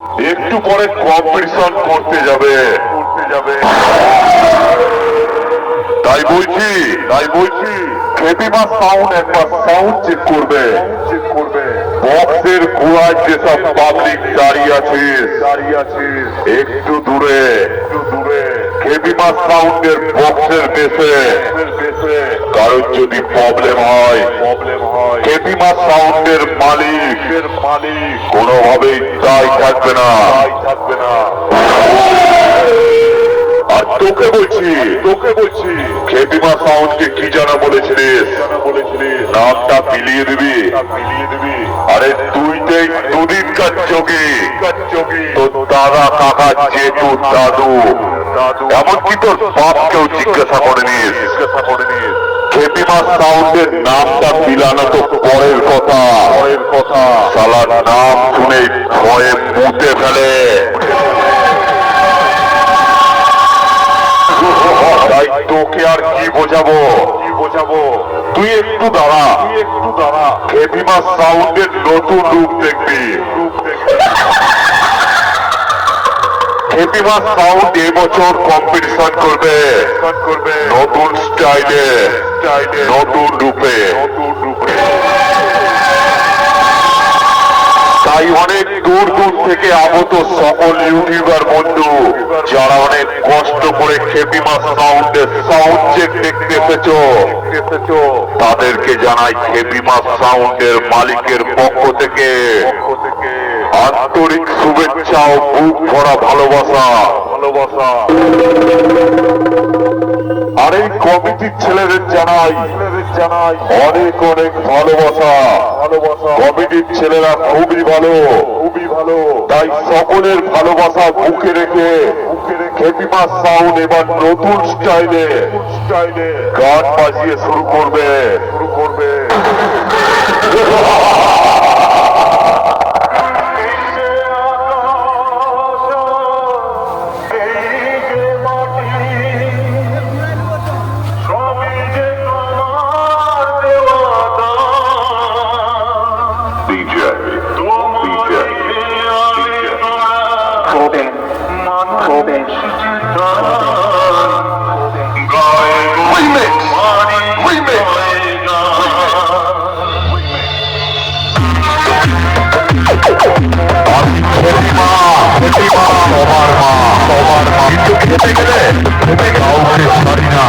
একটু পরে কম্পিটিশন করতে যাবে। তাই বলছি খেপিমা সাউন্ড একবার সাউন্ড চেক করবে। বক্সের গোড়ায় যেসব পাবলিক দাঁড়িয়ে আছে একটু দূরে খেপিমা সাউন্ডের বক্সের বেসে কারোর যদি প্রবলেম হয় খেপিমা সাউন্ডের মালিক কোনোভাবেই দায় থাকবে না। আর তোকে বলছি খেপিমা সাউন্ডকে কি জানা বলেছিলিস? নামটা বিলিয়ে দিবি। আরে তুই দুদিনকার যোগী তোর দাদা কাকা জেঠু দাদু এমনকি তোর বাপকেও জিজ্ঞাসা করে নিস খেপিমা সাউন্ডের নামটা বিলানো তো পরের কথা শালার নাম শুনে ভয়ে মুতে ফেলে। তাই তোকে আর কি বোঝাবো তুই একটু দাঁড়া খেপিমা সাউন্ডের নতুন রূপ দেখবি। খেপিমা সাউন্ড এবছর কম্পিটিশন করবে নতুন স্টাইলে নতুন রূপে। তাই অনেক দূর থেকে আগত সকল ইউটিউবার বন্ধু যারা অনেক কষ্ট করে খেপিমা সাউন্ডের সাউন্ড চেক দেখতে এসেছো তাদেরকে জানাই খেপিমা সাউন্ডের মালিকের পক্ষ থেকে আন্তরিক শুভেচ্ছা ও বুক ভরা ভালোবাসা। আর এই কমিটির ছেলেদের জানাই অনেক ভালোবাসা। কমিটির ছেলেরা খুবই ভালো তাই সকলের ভালোবাসা বুকে রেখে খেপিমা সাউন্ড এবার নতুন স্টাইলে গান বাজিয়ে শুরু করবে। খেতে গেলে কাউকে ছাড়ি না।